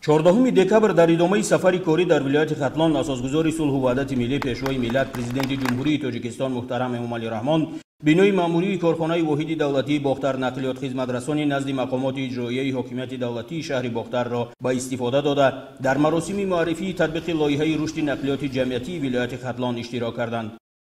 14 دکبر در ادامه سفری کاری در ولایت ختلان اساسگزار صلح و وحدت ملی پیشوای ملت پرزیدنت جمهوری تاجیکستان محترم امامعلی رحمان بینوی ماموری کارخانه واحد دولتی باختر نقلیات خدمترسانی نزد مقامات اجرایی حکومت دولتی شهر باختر را با استفاده داده در مراسم معرفی تطبیق لایحه رشد نقلیات جمعیتی ولایت ختلان اشتراک کردند.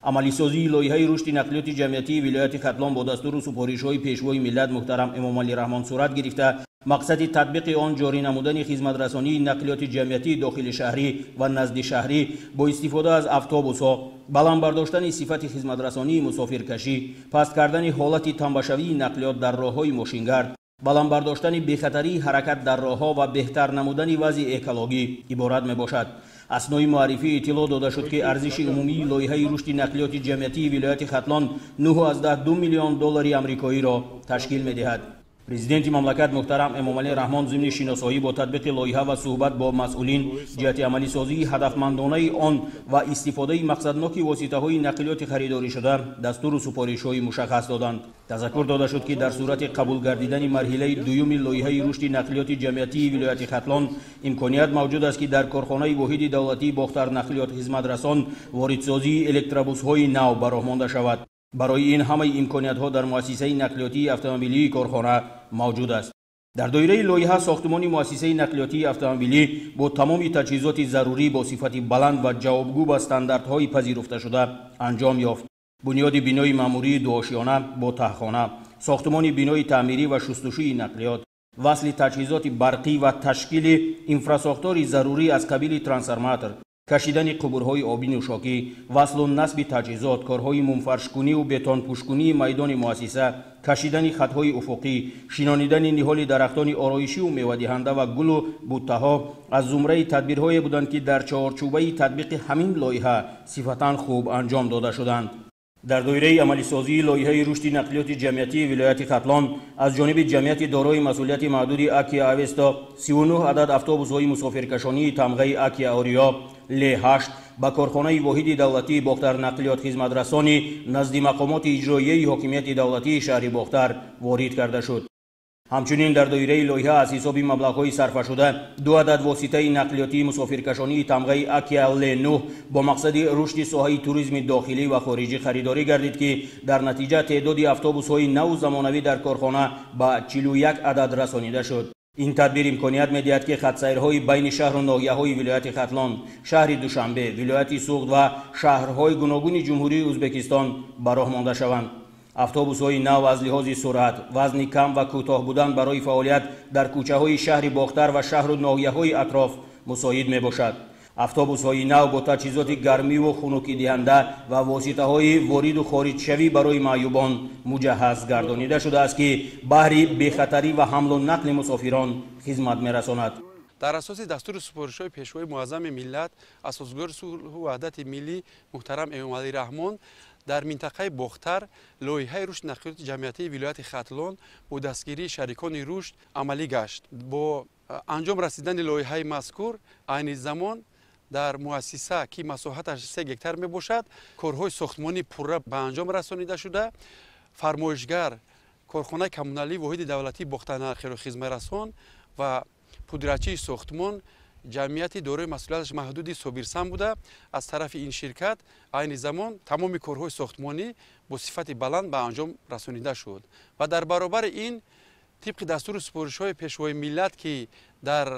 عملی سازی لایحه رشد نقلیات جمعیتی ولایت ختلان با دستور و سفارش‌های پیشوای ملت محترم امامعلی رحمان صورت گرفته مقصد تطبیق آن جاری نمودن خدمترسانی نقلیات جمعیتی داخل شهری و نزد شهری با استفاده از اتوبوس‌ها، بلند برداشتن صفت خدمترسانی مسافرکشی، پست کردن حالت تنبشوی نقلیات در راه‌های ماشینگرد، بلند برداشتن بی‌خطری حرکت در راه‌ها و بهتر نمودن وضع اکولوژی عبارت میباشد. اثنای معرفی اطلاع داده شد که ارزش عمومی لایحه رشد نقلیات جمعیتی ولایت ختلان 9.2 میلیون دلار آمریکایی را تشکیل می‌دهد. پرزیدنت مملکت محترم امامعلی رحمان ضمن شناسایی با تطبیق لایحه و صحبت با مسئولین جهت عملی سازی هدفمندانه آن و استفاده مقصدناک واسطه‌های نقلیات خریداری شده دستور و سفارش‌های مشخص دادند. تذکر داده شد که در صورت قبول گردیدن مرحله دوم لایحه رشد نقلیات جمعیتی ولایت ختلان امکانیت موجود است که در کارخانه واحد دولتی باختر نقلیات خدمترسان واردسازی الکتروبوس‌های نو براه مانده شود. برای این همه امکانیت‌ها در مؤسسه نقلیاتی اتومبیلی کارخانه موجود است. در دایره لایحه ساختمان مؤسسه نقلیاتی اتومبیلی با تمام تجهیزات ضروری با صفت بلند و جوابگو به استانداردهای پذیرفته شده انجام یافت. بنیاد بینای ماموری دوآشیانه با تهخانه، ساختمان بینای تعمیری و شستشوی نقلیات، وصل تجهیزات برقی و تشکیل انفراساختار ضروری از قبیل ترانسفورماتور، کشیدن قبورهای آبی نوشاکی، وصل و نصب تجهیزات، کارهای منفرش‌کنی و بتون پوشکنی میدان مؤسسه، کشیدن خطهای افقی، شینانیدن نهال درختان آرایشی و میوه‌دهنده و گل و بوته‌ها از زمره تدبیرهای بودند که در چارچوبه تطبیق همین لایحه صفتاً خوب انجام داده شدند. در دایره عملی سازی لایحه رشد نقلیات جمعیتی ولایت ختلان از جانب جمعیت دارای مسئولیت محدود اکیا اوستا 39 عدد اتوبوس‌های مسافرکشانی تمغه اکیا آریا ل8 با کارخانه واحد دولتی باختر نقلیات خدمترسانی نزد مقامات اجرایی حکومت دولتی شهر باختر وارد کرده شد. همچنین در دایره لایحه از حساب مبلغ‌های صرف شده 2 عدد واسطه نقلیاتی مسافرکشانی تمغه اکیا ل9 با مقصد رشد ساحه توریسم داخلی و خارجی خریداری گردید که در نتیجه تعداد اتوبوس‌های نو زمانوی در کارخانه با 41 عدد رسانیده شد. این تدبیر امکانیت می‌دهد که خط سیرهای بین شهر و ناحیه‌های ولایت ختلان، شهر دوشنبه، ولایت سوخت و شهرهای گوناگون جمهوری ازبکستان براه مانده شوند. اتوبوس‌های نو از لحاظ سرعت، وزن کم و کوتاه بودن برای فعالیت در کوچه‌های شهر باختر و شهر و ناحیه‌های اطراف مساعد میباشد. اتوبوس‌های نو با تجهیزات گرمی و خنکی دهنده و واسطه‌های وارد و خارج شوی برای معیوبان مجهز گردانیده شده است که بهر بی‌خطری و حمل و نقل مسافران خدمت می‌رساند. در اساس دستور سفارش‌های پیشوای معظم ملت اساسگزار صلح و وحدت ملی محترم امامعلی رحمان در منطقه باختر لایحه رشد نقلیات جمعیتی ولایت ختلان با دستگیری شریکان رشد عملی گشت. با انجام رسیدن لایحه مذکور عین زمان در مؤسسه که مساحتش 3 گکتار می باشد کارهای ساختمانی پوره به انجام رسانیده شده. فرمایشگر کارخانه کمونالی واحد دولتی باختر نقلیات خدمترسان و پودرچی ساختمان جمعیتی دارای مسئولیتش محدودی صابرسان بوده. از طرف این شرکت عین زمان تمام کارهای ساختمانی با صفت بلند به انجام رسانیده شد و در برابر این طبق دستور سفارش‌های پیشوای ملت که در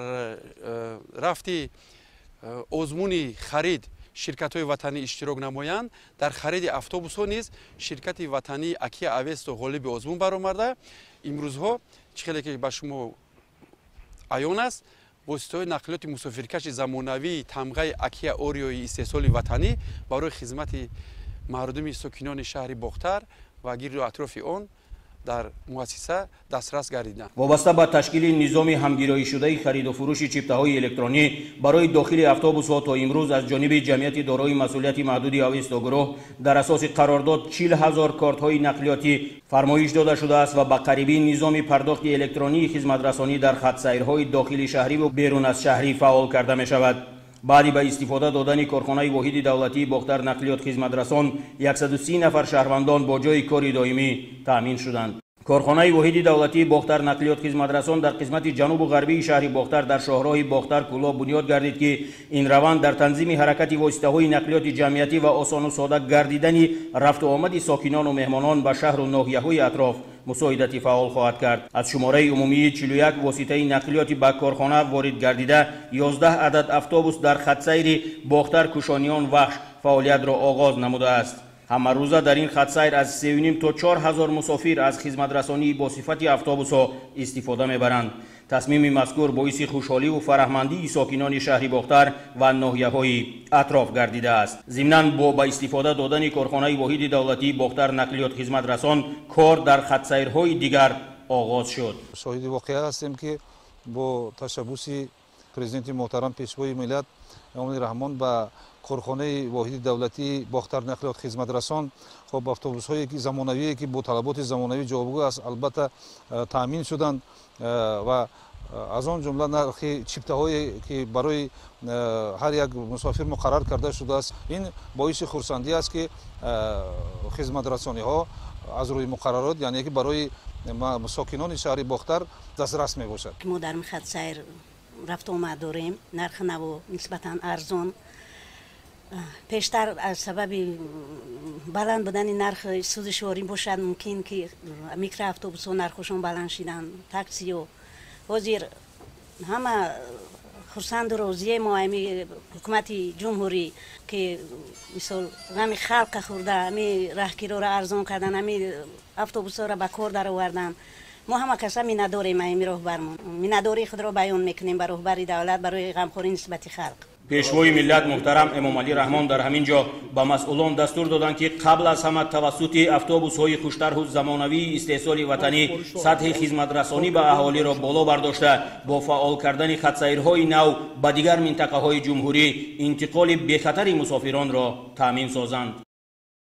رفت آزمون خرید شرکت‌های وطنی اشتراک نمایند در خرید اتوبوس‌ها نیز شرکت وطنی اکیا اوستا غالب آزمون برآمده. امروزها چخیلی که به شما عیان است واسطه‌های نقلیات مسافرکش زمانوی تمغه اکیا اوریوی استحصال وطنی برای خدمت مردم ساکنان شهر باختر و گرد و اطراف آن در مؤسسه دسترس گردیدند. وابسته به تشکیل نظام همگرایی شده خرید و فروش چیپته‌های الکترونی برای داخل اتوبوس‌ها تا امروز از جانب جمعیت دارای مسئولیت محدود اوستا گروه در اساس قرارداد 40,000 کارت‌های نقلیاتی فرمایش داده شده است و به قریبی نظام پرداخت الکترونی خدمترسانی در خط سیرهای داخل شهری و بیرون از شهری فعال کرده می شود. بعد به استفاده دادن کارخانه واحد دولتی باختر نقلیات خدمترسان 130 نفر شهروندان با جای کاری دائمی تامین شدند. کارخانه واحد دولتی باختر نقلیات خدمترسان در قسمت جنوب و غربی شهر باختر در شاهراه باختر کلاه بنیاد گردید که این روند در تنظیم حرکت واسطه‌های نقلیات جمعیتی و آسان و ساده گردیدن رفت و آمد ساکنان و مهمانان به شهر و ناحیه‌های اطراف مساعدتی فعال خواهد کرد. از شماره عمومی 41 واسطه نقلیات به کارخانه وارد گردیده 11 عدد اتوبوس در خط سیر باختر کوشانیان وخش فعالیت را آغاز نموده است. همه روزه در این خط سیر از 3.5 تا 4,000 مسافر از خدمت رسانی با صفت اتوبوس ها استفاده میبرند. تصمیم مذکور باعث خوشحالی و فرحمندی ساکنان شهر باختر و ناحیه‌های اطراف گردیده است. ضمناً با استفاده دادن کارخانه واحد دولتی باختر نقلیات خدمت رسان کار در خط سیرهای دیگر آغاز شد. شاهد واقعه هستیم که با تشبوس پرزیدنت محترم پیشوای ملت امامعلی رحمان با کارخانه واحد دولتی باختر نقلیات خدمت رسان خب اتوبوس هایی که زمانویی که با طلبات زمانوی جوابگو است البته تامین شدند و از آن جمله نرخ چیپته هایی که برای هر یک مسافر مقرر کرده شده است. این باعث خرسندی است که خدمت رسانی ها از روی مقررات یعنی که برای ساکنان شهر باختر دسترس می باشد. ما در خط سیر رفت آمد داریم، نرخ نو نسبتاً ارزان. پیشتر از سبب بلند بودن نرخ سوزشواری باشد ممکن که میکرو اتوبوس ها نرخشون بلند شدن، تاکسی و حاضر همه خرسند و راضیه ما امی حکومت جمهوری که مثال همی خلق خورده همی راهگیرا را ارزان کردن همی اتوبوس ها را به کار در آوردن. ما همه کسا مینداریم امی راهبرمون مینداری خود را بیان میکنیم بر راهبر دولت برای غمخوری نسبت خلق. پیشوای ملت محترم امامعلی رحمان در همین جا به مسئولان دستور دادند که قبل از همه توسط اتوبوس های خوشطرح و زمانوی استحصال وطنی سطح خدمت رسانی به اهالی را بالا برداشته با فعال کردن خط سیرهای نو به دیگر منطقه های جمهوری انتقال بی خطر مسافران را تامین سازند.